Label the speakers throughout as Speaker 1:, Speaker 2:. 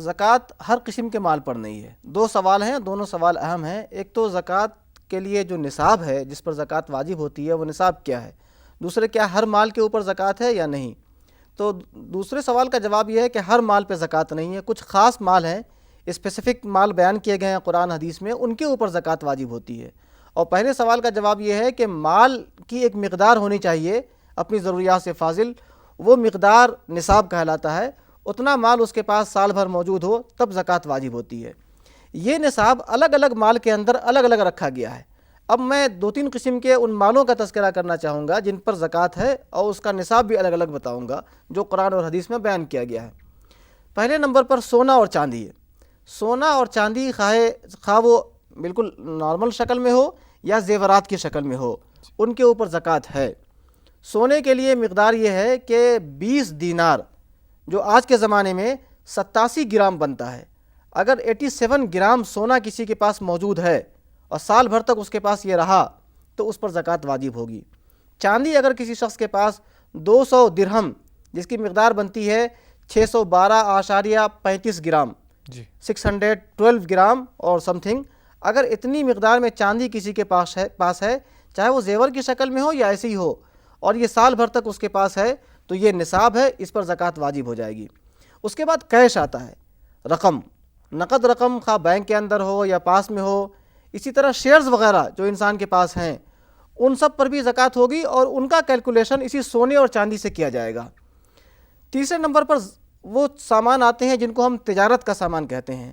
Speaker 1: زکوٰۃ ہر قسم کے مال پر نہیں ہے. دو سوال ہیں, دونوں سوال اہم ہیں. ایک تو زکوٰۃ کے لیے جو نصاب ہے جس پر زکوٰۃ واجب ہوتی ہے وہ نصاب کیا ہے. دوسرے, کیا ہر مال کے اوپر زکوٰۃ ہے یا نہیں. تو دوسرے سوال کا جواب یہ ہے کہ ہر مال پہ زکوٰۃ نہیں ہے. کچھ خاص مال ہیں, اسپیسیفک مال بیان کیے گئے ہیں قرآن حدیث میں, ان کے اوپر زکوٰۃ واجب ہوتی ہے. اور پہلے سوال کا جواب یہ ہے کہ مال کی ایک مقدار ہونی چاہیے اپنی ضروریات سے فاضل, وہ مقدار نصاب کہلاتا ہے. اتنا مال اس کے پاس سال بھر موجود ہو تب زکوٰۃ واجب ہوتی ہے. یہ نصاب الگ الگ مال کے اندر الگ الگ رکھا گیا ہے. اب میں دو تین قسم کے ان مالوں کا تذکرہ کرنا چاہوں گا جن پر زکوٰۃ ہے, اور اس کا نصاب بھی الگ الگ بتاؤں گا جو قرآن اور حدیث میں بیان کیا گیا ہے. پہلے نمبر پر سونا اور چاندی ہے. سونا اور چاندی خواہ وہ بالکل نارمل شکل میں ہو یا زیورات کی شکل میں ہو, ان کے اوپر زکوٰۃ ہے. سونے کے لیے مقدار یہ ہے کہ 20 دینار, جو آج کے زمانے میں 87 گرام بنتا ہے. اگر 87 گرام سونا کسی کے پاس موجود ہے اور سال بھر تک اس کے پاس یہ رہا تو اس پر زکوٰۃ واجب ہوگی. چاندی اگر کسی شخص کے پاس 200 درہم, جس کی مقدار بنتی ہے 612.35 گرام, 612 گرام اور سم تھنگ, اگر اتنی مقدار میں چاندی کسی کے پاس ہے, چاہے وہ زیور کی شکل میں ہو یا ایسے ہی ہو, اور یہ سال بھر تک اس کے پاس ہے, تو یہ نصاب ہے, اس پر زکوٰۃ واجب ہو جائے گی. اس کے بعد کیش آتا ہے, رقم, نقد رقم, خواہ بینک کے اندر ہو یا پاس میں ہو. اسی طرح شیئرز وغیرہ جو انسان کے پاس ہیں, ان سب پر بھی زکوٰۃ ہوگی, اور ان کا کیلکولیشن اسی سونے اور چاندی سے کیا جائے گا. تیسرے نمبر پر وہ سامان آتے ہیں جن کو ہم تجارت کا سامان کہتے ہیں.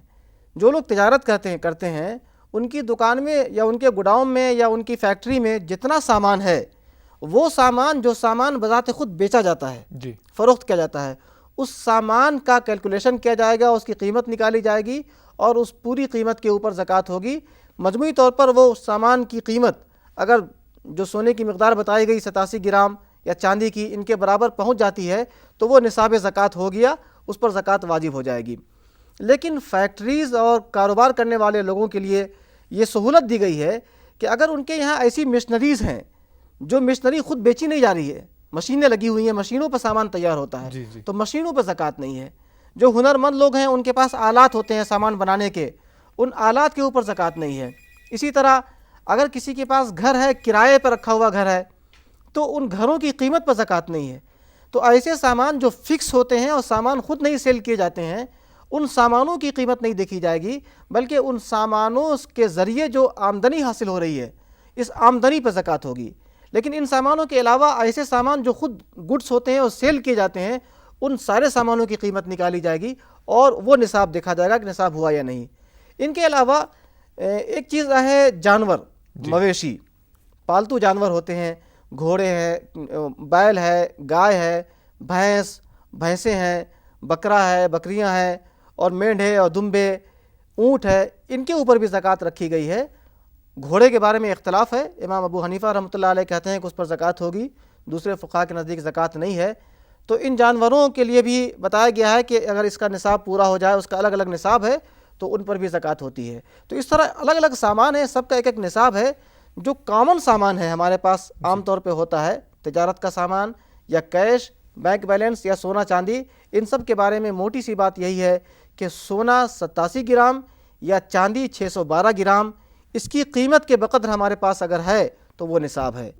Speaker 1: جو لوگ تجارت کرتے ہیں ان کی دکان میں یا ان کے گوڈاؤن میں یا ان کی فیکٹری میں جتنا سامان ہے, وہ سامان جو سامان بذات خود بیچا جاتا ہے, فروخت کیا جاتا ہے, اس سامان کا کیلکولیشن کیا جائے گا, اس کی قیمت نکالی جائے گی, اور اس پوری قیمت کے اوپر زکوٰۃ ہوگی. مجموعی طور پر وہ سامان کی قیمت اگر جو سونے کی مقدار بتائی گئی 87 گرام یا چاندی کی, ان کے برابر پہنچ جاتی ہے تو وہ نصاب زکوٰۃ ہو گیا, اس پر زکوٰۃ واجب ہو جائے گی. لیکن فیکٹریز اور کاروبار کرنے والے لوگوں کے لیے یہ سہولت دی گئی ہے کہ اگر ان کے یہاں ایسی مشنریز ہیں جو مشنری خود بیچی نہیں جا رہی ہے, مشینیں لگی ہوئی ہیں, مشینوں پر سامان تیار ہوتا ہے, تو مشینوں پر زکوٰۃ نہیں ہے. جو ہنرمند لوگ ہیں ان کے پاس آلات ہوتے ہیں سامان بنانے کے, ان آلات کے اوپر زکوٰۃ نہیں ہے. اسی طرح اگر کسی کے پاس گھر ہے, کرائے پر رکھا ہوا گھر ہے, تو ان گھروں کی قیمت پر زکوٰۃ نہیں ہے. تو ایسے سامان جو فکس ہوتے ہیں اور سامان خود نہیں سیل کیے جاتے ہیں, ان سامانوں کی قیمت نہیں دیکھی جائے گی, بلکہ ان سامانوں کے ذریعے جو آمدنی حاصل ہو رہی ہے, اس آمدنی پر زکوٰۃ ہوگی. لیکن ان سامانوں کے علاوہ ایسے سامان جو خود گڈس ہوتے ہیں اور سیل کیے جاتے ہیں, ان سارے سامانوں کی قیمت نکالی جائے گی اور وہ نصاب دیکھا جائے گا کہ نصاب ہوا یا نہیں. ان کے علاوہ ایک چیز ہے جانور, مویشی, پالتو جانور ہوتے ہیں, گھوڑے ہیں, بیل ہے, گائے ہے, بھینسیں ہیں, بکرا ہے, بکریاں ہیں, اور مینڈھے اور دمبے, اونٹ ہے, ان کے اوپر بھی زکوٰۃ رکھی گئی ہے. گھوڑے کے بارے میں اختلاف ہے, امام ابو حنیفہ رحمۃ اللہ علیہ کہتے ہیں کہ اس پر زکوٰۃ ہوگی, دوسرے فقہاء کے نزدیک زکوٰۃ نہیں ہے. تو ان جانوروں کے لیے بھی بتایا گیا ہے کہ اگر اس کا نصاب پورا ہو جائے, اس کا الگ الگ نصاب ہے, تو ان پر بھی زکوٰۃ ہوتی ہے. تو اس طرح الگ الگ سامان ہیں, سب کا ایک ایک نصاب ہے. جو کامن سامان ہے ہمارے پاس عام طور پہ ہوتا ہے, تجارت کا سامان یا کیش, بینک بیلنس یا سونا چاندی, ان سب کے بارے میں موٹی سی بات یہی ہے کہ سونا 87 گرام یا چاندی 612 گرام, اس کی قیمت کے بقدر ہمارے پاس اگر ہے تو وہ نصاب ہے.